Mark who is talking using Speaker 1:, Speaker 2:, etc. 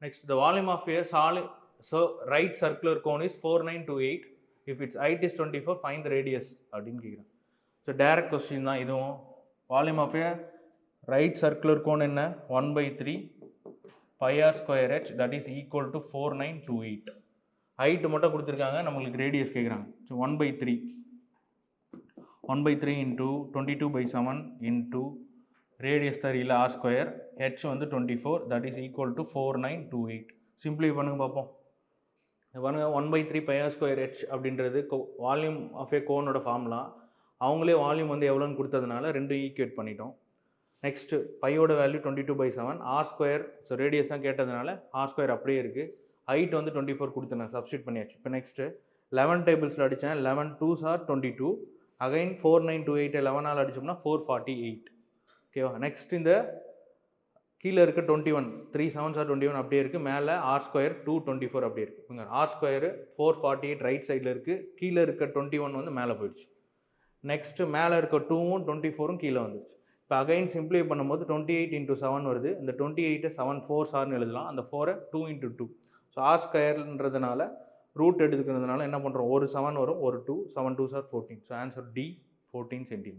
Speaker 1: Next, the volume of a solid right circular cone is 4928. If its height is 24, find the radius. அப்படின்னு கேட்குறேன். So direct question தான் இதுவும். Volume of a right circular cone என்ன 1/3 pi r square h, that is equal to 4928. Height மட்டும் கொடுத்துருக்காங்க, நம்மளுக்கு radius கேட்குறாங்க. So 1/3 into 22/7 into radius தெரியல r ஸ்கொயர், h வந்து 24, that is equal to 4928. சிம்பிளை பண்ணுங்க பார்ப்போம். பாருங்க 1/3 pi r square h அப்படின்றது வால்யூம் ஆஃப் ஏ கோனோட ஃபார்முலா. அவங்களே வால்யூம் வந்து எவ்வளோன்னு கொடுத்ததுனால ரெண்டு ஈக்குவேட் பண்ணிட்டோம். நெக்ஸ்ட்டு பையோட value 22/7, r square, so radius தான் கேட்டதுனால r ஸ்கொயர் அப்படியே இருக்குது. ஹைட் வந்து 24 கொடுத்துருந்தேன், சப்ஸ்டியூட் பண்ணியாச்சு. இப்போ நெக்ஸ்ட்டு 11 டேபிள்ஸில் அடித்தேன். 11 2s are 22. அகைன் 4928 11 அடித்தோம்னா 448. ஓகேவா? நெக்ஸ்ட் இந்த கீழே இருக்க 21 3 7s are 21 அப்படியே இருக்குது. மேலே ஆர் ஸ்கொயர் 224 அப்படியே இருக்குது. ஆர் ஸ்கொயர் 448 ரைட் சைடில் இருக்குது. கீழே இருக்க 21 வந்து மேலே போயிடுச்சு. நெக்ஸ்ட்டு மேலே இருக்க 2ம் 24ம் கீழே வந்துடுச்சு. இப்போ அகைன் சிம்பிளை பண்ணும்போது 28 into 7 வருது. இந்த 28 7 4s are எழுதலாம். அந்த 4 2 into 2. ஸோ ஆர் ஸ்கொயர்ன்றதுனால ரூட் எடுத்துக்கிறதுனால என்ன பண்ணுறோம், ஒரு 7 வரும், ஒரு 2, 7 2s are 14. So answer D 14 cm.